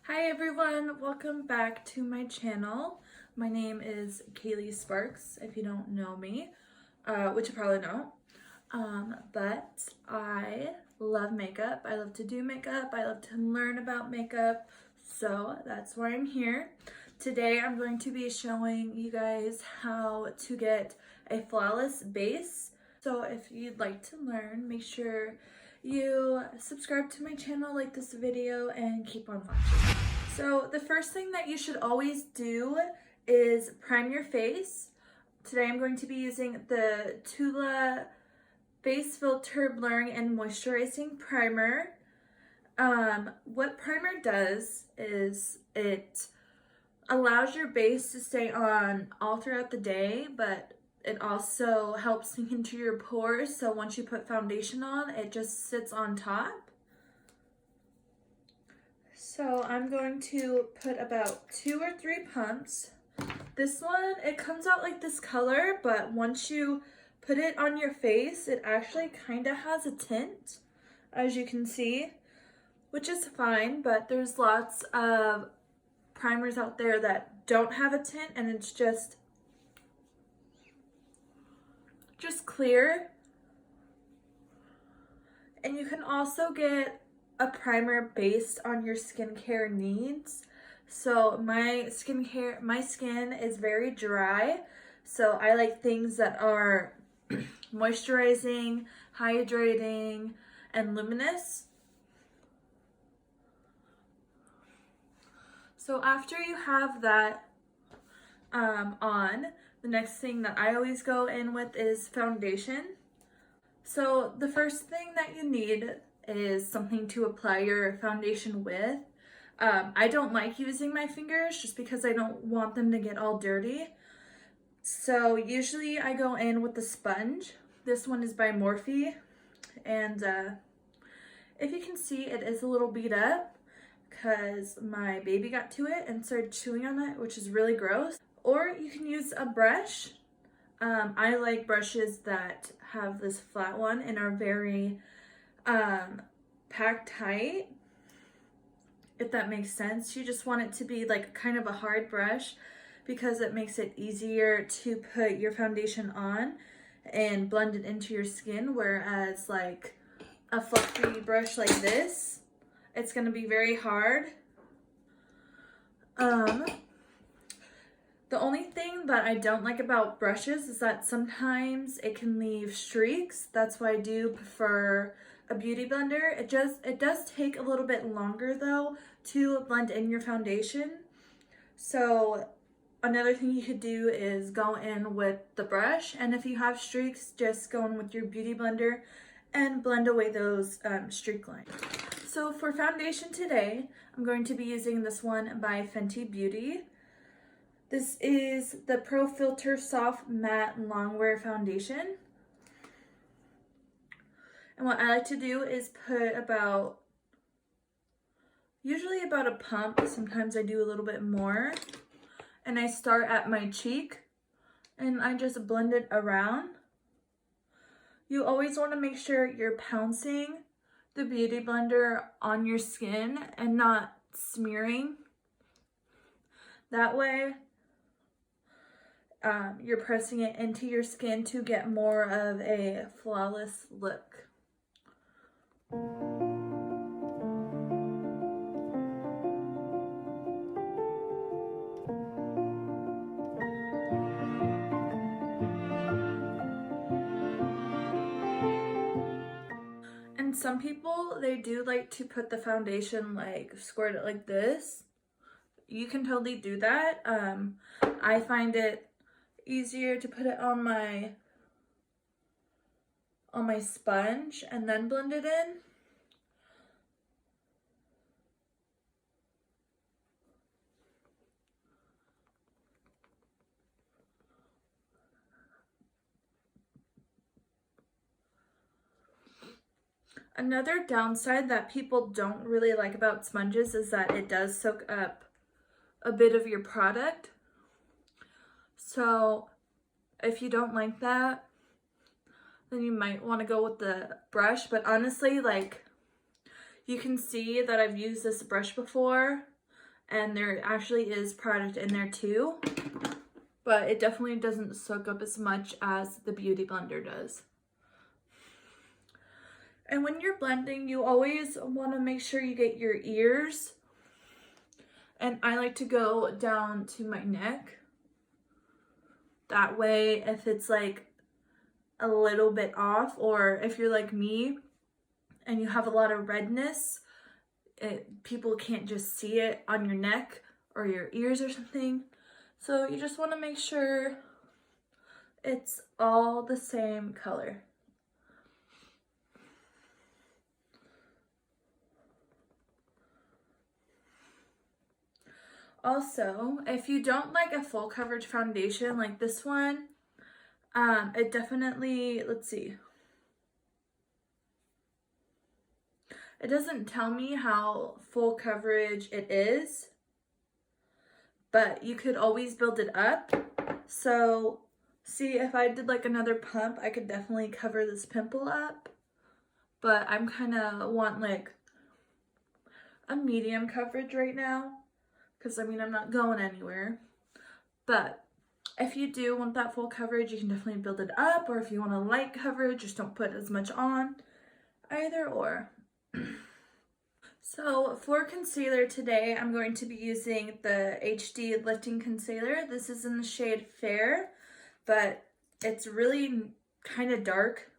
Hi everyone, welcome back to my channel. My name is Kaylee Sparks, if you don't know me, which you probably don't. But I love makeup. I love to do makeup. I love to learn about makeup. So that's why I'm here. Today I'm going to be showing you guys how to get a flawless base. So if you'd like to learn, make sure you subscribe to my channel, like this video, and keep on watching. So the first thing that you should always do is prime your face. Today I'm going to be using the Tula Face Filter Blurring and Moisturizing Primer. What primer does is it allows your base to stay on all throughout the day, but it also helps sink into your pores, so once you put foundation on, it just sits on top. So I'm going to put about 2 or 3 pumps. This one, it comes out like this color, but once you put it on your face, it actually kind of has a tint, as you can see, which is fine, but there's lots of primers out there that don't have a tint and it's just clear. And you can also get a primer based on your skincare needs. So my skin is very dry, so I like things that are moisturizing, hydrating, and luminous. So after you have that on, the next thing that I always go in with is foundation. So the first thing that you need is something to apply your foundation with. I don't like using my fingers just because I don't want them to get all dirty. So usually I go in with the sponge. This one is by Morphe, and if you can see, it is a little beat up because my baby got to it and started chewing on it, which is really gross. Or you can use a brush. I like brushes that have this flat one and are very packed tight, if that makes sense. You just want it to be like kind of a hard brush because it makes it easier to put your foundation on and blend it into your skin, whereas like a fluffy brush like this, it's going to be very hard. The only thing that I don't like about brushes is that sometimes it can leave streaks. That's why I do prefer a beauty blender. It does take a little bit longer though to blend in your foundation. So another thing you could do is go in with the brush, and if you have streaks, just go in with your beauty blender and blend away those streak lines. So for foundation today, I'm going to be using this one by Fenty Beauty. This is the Pro Filter Soft Matte Longwear Foundation. And what I like to do is put usually about a pump. Sometimes I do a little bit more. And I start at my cheek and I just blend it around. You always want to make sure you're pouncing the beauty blender on your skin and not smearing. That way, you're pressing it into your skin to get more of a flawless look. And some people, they do like to put the foundation, like squirt it like this. You can totally do that. I find it easier to put it on my sponge and then blend it in. Another downside that people don't really like about sponges is that it does soak up a bit of your product. So if you don't like that, then you might want to go with the brush. But honestly, like, you can see that I've used this brush before and there actually is product in there too, but it definitely doesn't soak up as much as the Beauty Blender does. And when you're blending, you always want to make sure you get your ears, and I like to go down to my neck. That way, if it's like a little bit off, or if you're like me and you have a lot of redness, people can't just see it on your neck or your ears or something. So you just want to make sure it's all the same color. Also, if you don't like a full coverage foundation like this one, it definitely, let's see. It doesn't tell me how full coverage it is, but you could always build it up. So see, if I did like another pump, I could definitely cover this pimple up, but I'm kind of want like a medium coverage right now, because I mean, I'm not going anywhere. But if you do want that full coverage, you can definitely build it up, or if you want a light coverage, just don't put as much on. Either or. So for concealer today, I'm going to be using the HD Lifting Concealer. This is in the shade Fair, but it's really kind of dark,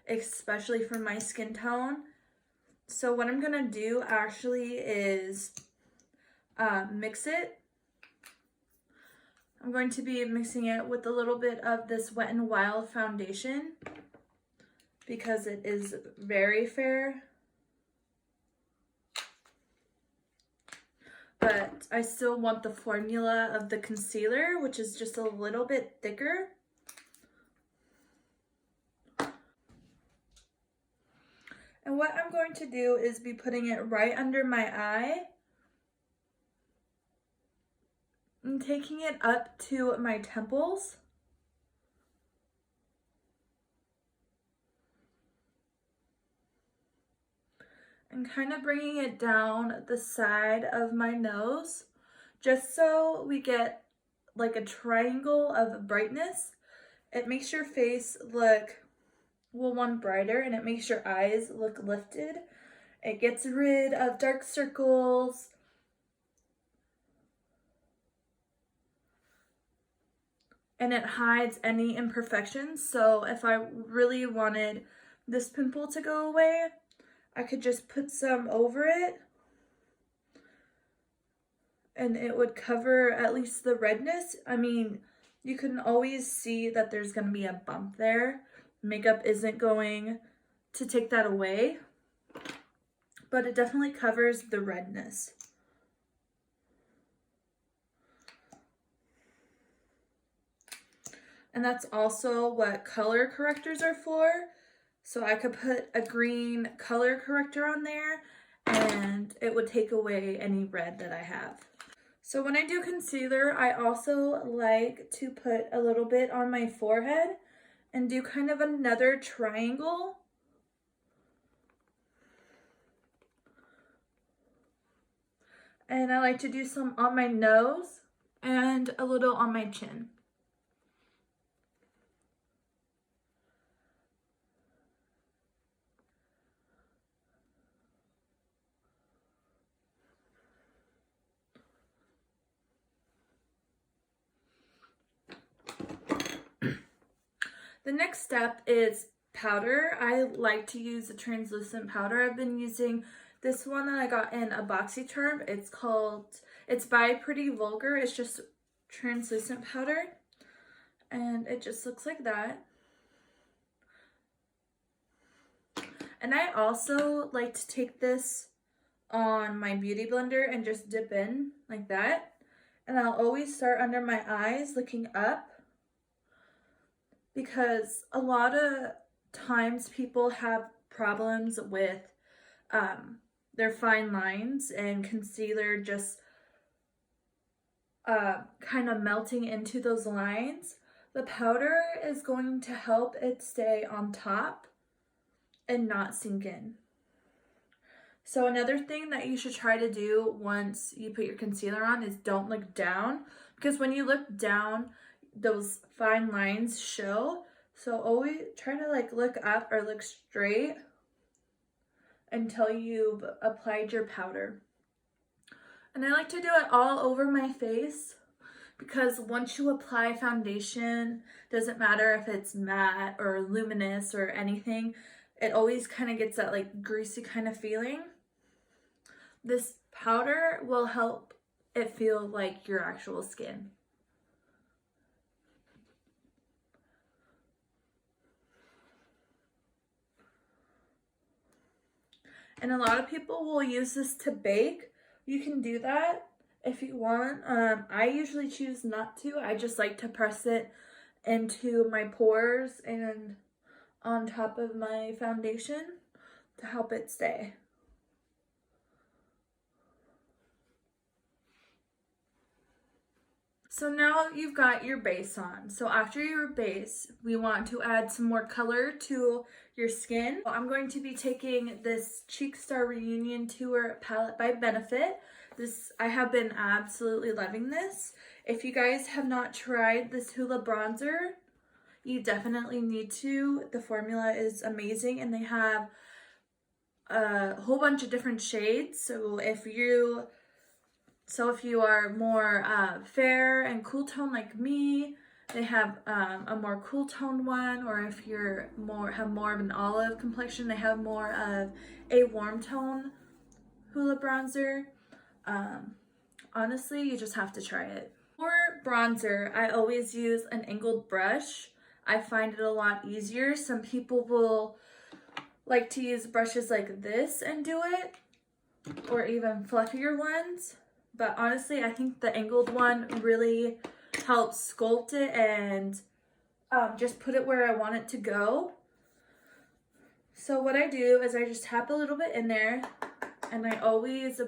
especially for my skin tone. So what I'm gonna do actually is mix it. I'm going to be mixing it with a little bit of this Wet n Wild foundation because it is very fair. But I still want the formula of the concealer, which is just a little bit thicker. And what I'm going to do is be putting it right under my eye and taking it up to my temples. And kind of bringing it down the side of my nose, just so we get like a triangle of brightness. It makes your face look, well, one, brighter, and it makes your eyes look lifted. It gets rid of dark circles. And it hides any imperfections. So if I really wanted this pimple to go away, I could just put some over it and it would cover at least the redness. I mean, you can always see that there's going to be a bump there. Makeup isn't going to take that away, but it definitely covers the redness. And that's also what color correctors are for. So I could put a green color corrector on there and it would take away any red that I have. So when I do concealer, I also like to put a little bit on my forehead and do kind of another triangle. And I like to do some on my nose and a little on my chin. The next step is powder. I like to use a translucent powder. I've been using this one that I got in a BoxyCharm. It's by Pretty Vulgar. It's just translucent powder. And it just looks like that. And I also like to take this on my Beauty Blender and just dip in like that. And I'll always start under my eyes looking up, because a lot of times people have problems with their fine lines and concealer just kind of melting into those lines. The powder is going to help it stay on top and not sink in. So another thing that you should try to do once you put your concealer on is don't look down, because when you look down, those fine lines show. So always try to like look up or look straight until you've applied your powder. And I like to do it all over my face, because once you apply foundation, doesn't matter if it's matte or luminous or anything, it always kind of gets that like greasy kind of feeling. This powder will help it feel like your actual skin. And a lot of people will use this to bake. You can do that if you want. I usually choose not to. I just like to press it into my pores and on top of my foundation to help it stay. So now you've got your base on. So after your base, we want to add some more color to your skin. I'm going to be taking this Cheek Star Reunion Tour palette by Benefit. I have been absolutely loving this. If you guys have not tried this Hoola bronzer, you definitely need to. The formula is amazing, and they have a whole bunch of different shades. So if you are more fair and cool tone like me, they have a more cool tone one, or if you're have more of an olive complexion, they have more of a warm tone Hoola bronzer. Honestly, you just have to try it. For bronzer, I always use an angled brush. I find it a lot easier. Some people will like to use brushes like this and do it, or even fluffier ones. But honestly, I think the angled one really helps sculpt it and just put it where I want it to go. So what I do is I just tap a little bit in there, and I always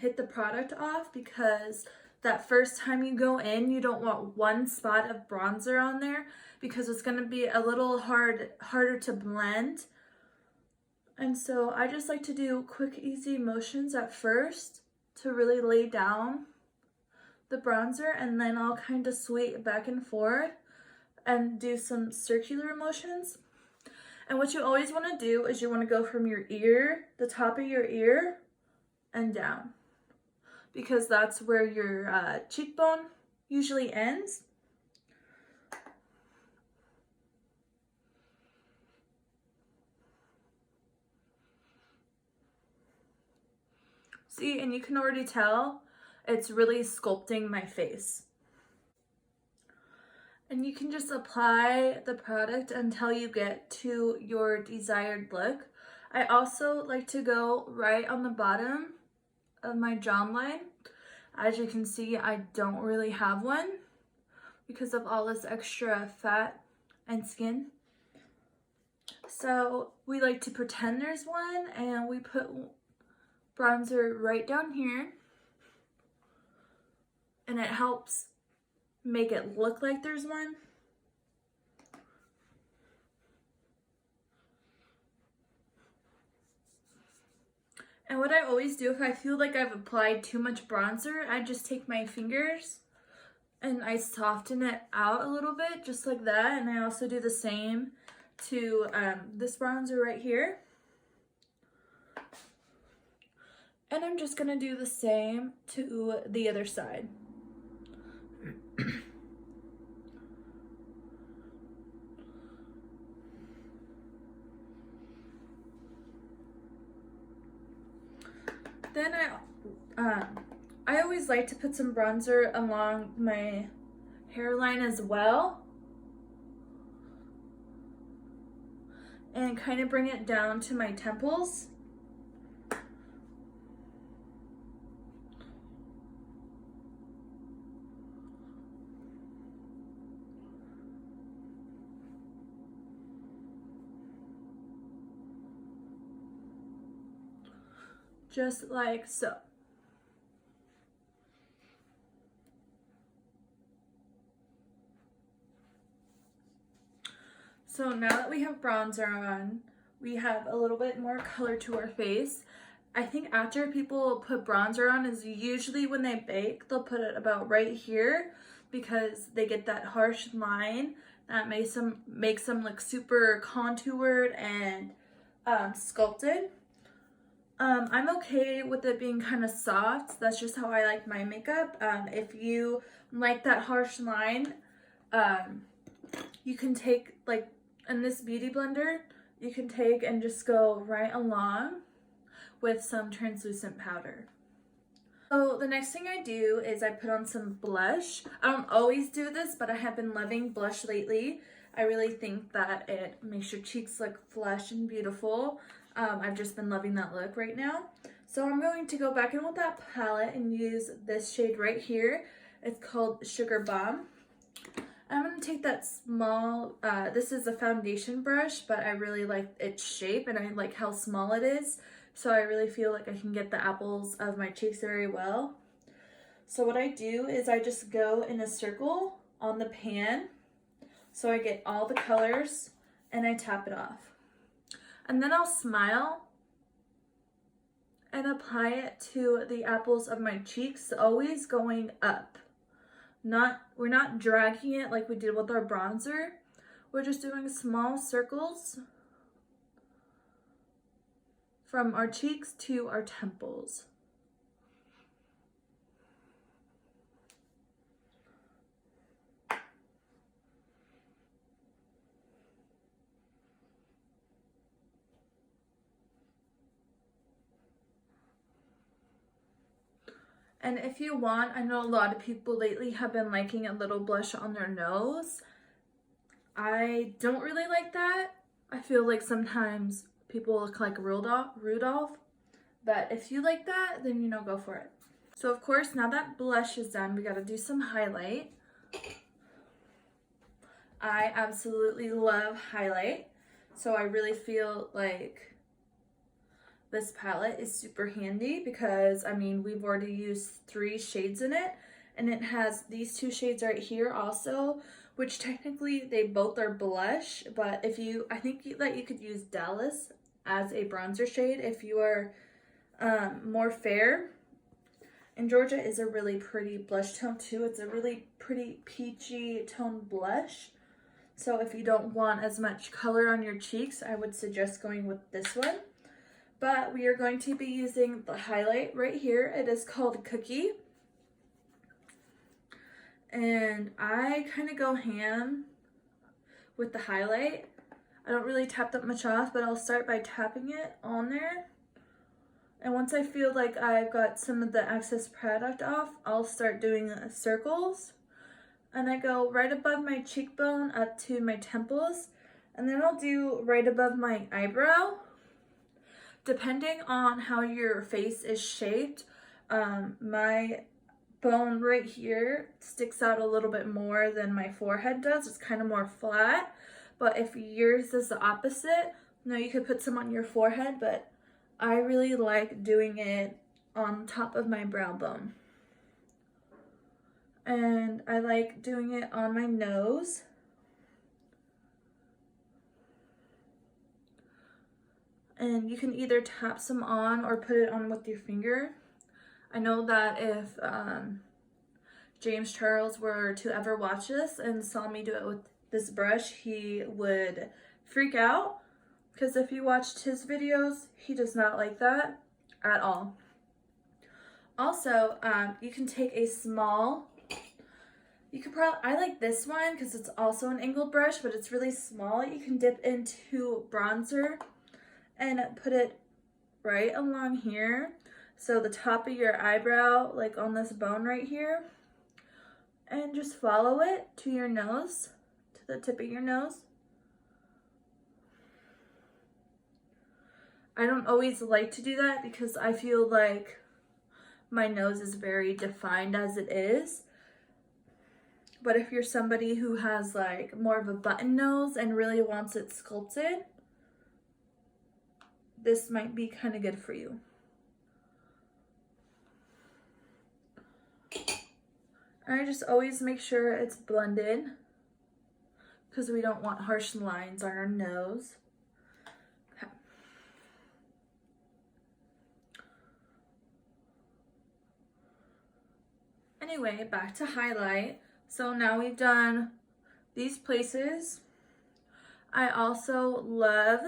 hit the product off, because that first time you go in, you don't want one spot of bronzer on there, because it's going to be a little harder to blend. And so I just like to do quick, easy motions at first to really lay down the bronzer, and then I'll kind of sweep back and forth and do some circular motions. And what you always want to do is you want to go from your ear, the top of your ear, and down, because that's where your cheekbone usually ends. See, and you can already tell it's really sculpting my face. And you can just apply the product until you get to your desired look. I also like to go right on the bottom of my jawline. As you can see, I don't really have one because of all this extra fat and skin. So we like to pretend there's one, and we put bronzer right down here, and it helps make it look like there's one. And what I always do, if I feel like I've applied too much bronzer, I just take my fingers and I soften it out a little bit, just like that. And I also do the same to this bronzer right here. And I'm just gonna do the same to the other side. Then I always like to put some bronzer along my hairline as well, and kind of bring it down to my temples. Just like so. So now that we have bronzer on, we have a little bit more color to our face. I think after people put bronzer on is usually when they bake, they'll put it about right here because they get that harsh line that makes them look super contoured and sculpted. I'm okay with it being kind of soft. That's just how I like my makeup. If you like that harsh line, you can take, like in this beauty blender, you can take and just go right along with some translucent powder. So the next thing I do is I put on some blush. I don't always do this, but I have been loving blush lately. I really think that it makes your cheeks look flush and beautiful. I've just been loving that look right now. So I'm going to go back in with that palette and use this shade right here. It's called Sugar Bomb. I'm going to take that small, this is a foundation brush, but I really like its shape and I like how small it is. So I really feel like I can get the apples of my cheeks very well. So what I do is I just go in a circle on the pan. So I get all the colors and I tap it off. And then I'll smile and apply it to the apples of my cheeks, always going up. We're not dragging it like we did with our bronzer. We're just doing small circles from our cheeks to our temples. And if you want, I know a lot of people lately have been liking a little blush on their nose. I don't really like that. I feel like sometimes people look like Rudolph. But if you like that, then you know, go for it. So of course, now that blush is done, we gotta do some highlight. I absolutely love highlight. So I really feel like this palette is super handy because, I mean, we've already used 3 shades in it, and it has these 2 shades right here also, which technically they both are blush, but I think that you could use Dallas as a bronzer shade if you are more fair. And Georgia is a really pretty blush tone too. It's a really pretty peachy tone blush. So if you don't want as much color on your cheeks, I would suggest going with this one. But we are going to be using the highlight right here. It is called Cookie. And I kind of go ham with the highlight. I don't really tap that much off, but I'll start by tapping it on there. And once I feel like I've got some of the excess product off, I'll start doing circles. And I go right above my cheekbone up to my temples. And then I'll do right above my eyebrow. Depending on how your face is shaped, my bone right here sticks out a little bit more than my forehead does. It's kind of more flat. But if yours is the opposite, you could put some on your forehead, but I really like doing it on top of my brow bone. And I like doing it on my nose. And you can either tap some on or put it on with your finger. I know that if James Charles were to ever watch this and saw me do it with this brush, he would freak out. Because if you watched his videos, he does not like that at all. Also, you can take a small, I like this one because it's also an angled brush, but it's really small. You can dip into bronzer and put it right along here. So the top of your eyebrow, like on this bone right here. And just follow it to your nose, to the tip of your nose. I don't always like to do that because I feel like my nose is very defined as it is. But if you're somebody who has like more of a button nose and really wants it sculpted, this might be kind of good for you. And I just always make sure it's blended because we don't want harsh lines on our nose. Okay. Anyway, back to highlight. So now we've done these places. I also love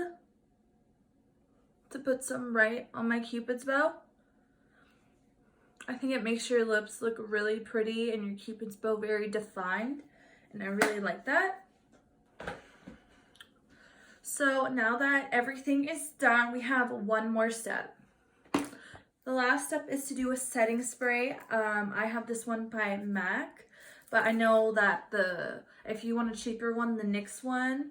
to put some right on my Cupid's bow. I think it makes your lips look really pretty and your Cupid's bow very defined, and I really like that. So now that everything is done, we have one more step. The last step is to do a setting spray. I have this one by MAC, but I know that if you want a cheaper one, the NYX one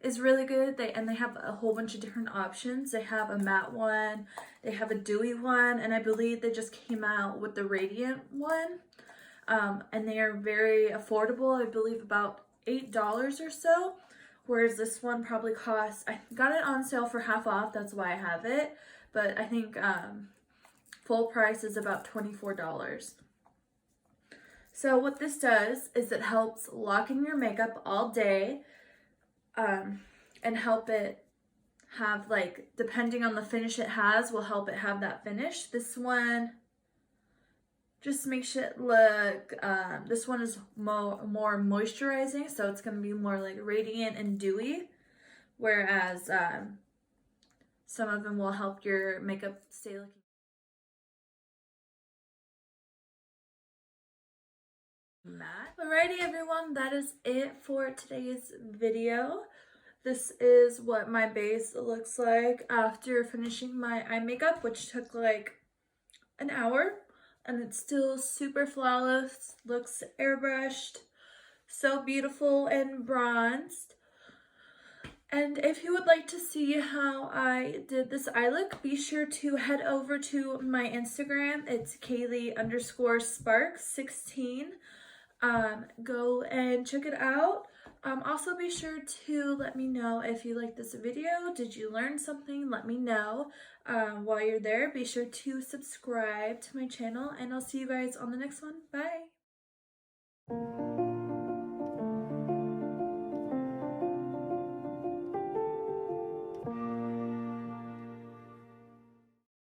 is really good. They have a whole bunch of different options. They have a matte one, they have a dewy one, and I believe they just came out with the radiant one. And they are very affordable. I believe about $8 or so, whereas this one probably costs, I got it on sale for half off, that's why I have it, but I think full price is about $24. So what this does is it helps lock in your makeup all day, and help it have, like, depending on the finish it has, will help it have that finish. This one just makes it look, this one is more moisturizing, so it's going to be more like radiant and dewy, whereas some of them will help your makeup stay looking matte. Alrighty everyone, that is it for today's video. This is what my base looks like after finishing my eye makeup, which took like an hour, and it's still super flawless, looks airbrushed, so beautiful and bronzed. And if you would like to see how I did this eye look, be sure to head over to my Instagram. It's Kaylee_Sparks16. Go and check it out. Also be sure to let me know if you like this video. Did you learn something? Let me know. While you're there, be sure to subscribe to my channel, and I'll see you guys on the next one. Bye!